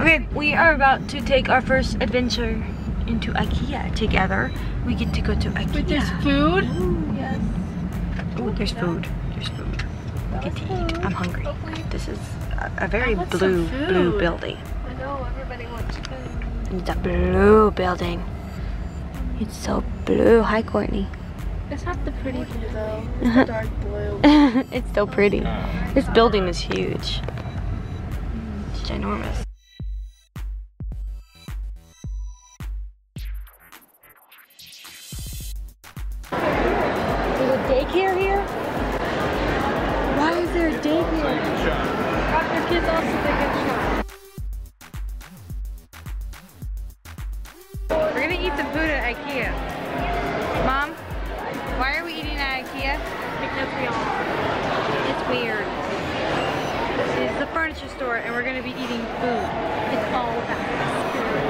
Okay, we are about to take our first adventure into IKEA together. We get to go to IKEA. But there's food? Ooh, yes. Oh, there's food. There's food. We get to eat. I'm hungry. This is a very blue building. I know, everybody wants food. It's a blue building. It's so blue. Hi, Courtney. It's not the pretty blue though. It's the dark blue. It's so pretty. This building is huge. It's ginormous. There's a daycare here? Why is there a daycare? Got their kids off so they get shot. We're gonna eat some food at IKEA. Mom, why are we eating at IKEA? Because we all are. It's weird. It's the furniture store and we're gonna be eating food. It's all about experience.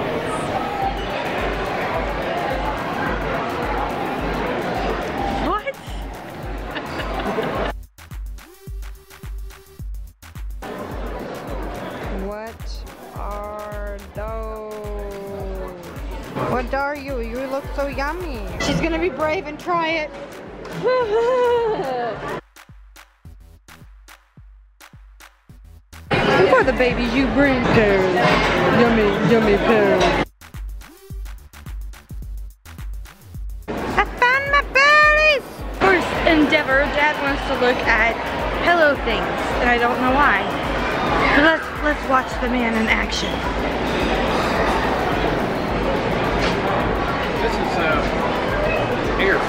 What? What are those? What are you? You look so yummy. She's gonna be brave and try it. Look at the babies you bring. Pearls. Yummy, yummy pearls. I found my berries! First endeavor, Dad wants to look at pillow things, and I don't know why. But let's watch the man in action. This is air.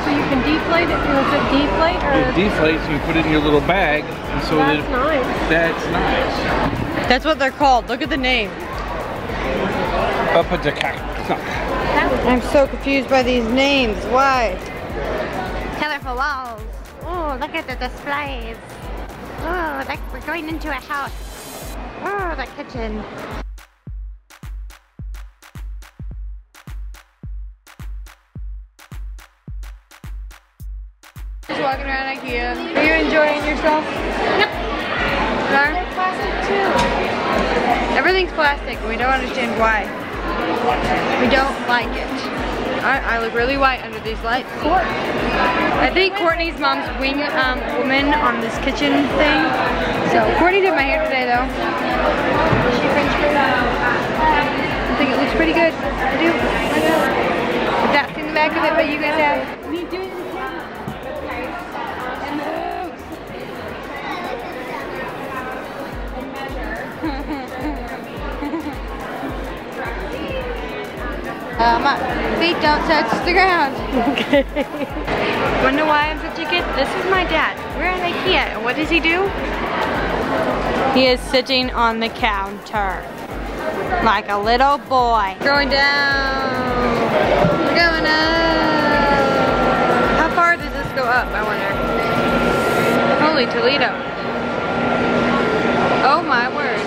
So you can deflate it. Was it deflate or? It deflates and you put it in your little bag, and so That's nice. That's nice. That's what they're called. Look at the name. Up at the cat. I'm so confused by these names. Why? Colorful walls. Oh, look at the displays. Oh, like we're going into a house. Oh, the kitchen. Just walking around IKEA. Are you enjoying yourself? Yep. They're plastic too. Everything's plastic and we don't understand why. We don't like it. I look really white under these lights. I think Courtney's mom's wing woman on this kitchen thing. So Courtney did my hair today though. She French braided. I think it looks pretty good. I do. I've not seen the back of it, but you guys have. Me doing the My feet don't touch the ground. Okay. Wanna know why I'm such a kid? This is my dad. We're at IKEA, and what does he do? He is sitting on the counter. Like a little boy. Going down. We're going up. How far does this go up, I wonder? Holy Toledo. Oh my word.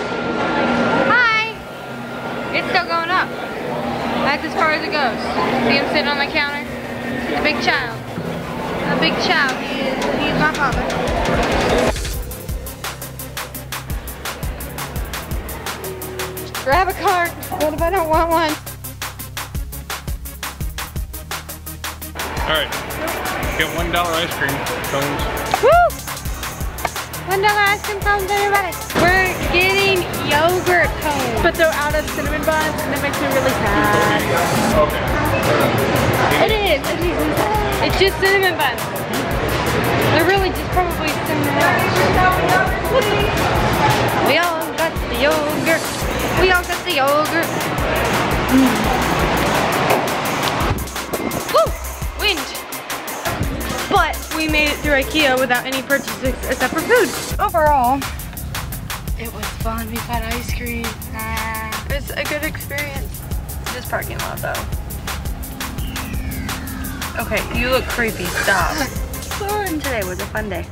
Hi! It's still going up. That's as far as it goes. See him sitting on the counter? He's a big child. A big child. He's my father. Grab a cart. What if I don't want one? Alright. Get $1 ice cream cones. Woo! $1 ice cream cones, everybody. We're getting yogurt cones. But they're out of cinnamon buns and it makes me really sad. Okay. It is. It's just cinnamon buns. They're really just probably cinnamon buns. We all got the yogurt. We all got the yogurt. Woo! Wind. But we made it through IKEA without any purchases except for food. Overall, it was fun. We got ice cream. It was a good experience. This parking lot though. Okay, you look creepy. Stop. Today was a fun day.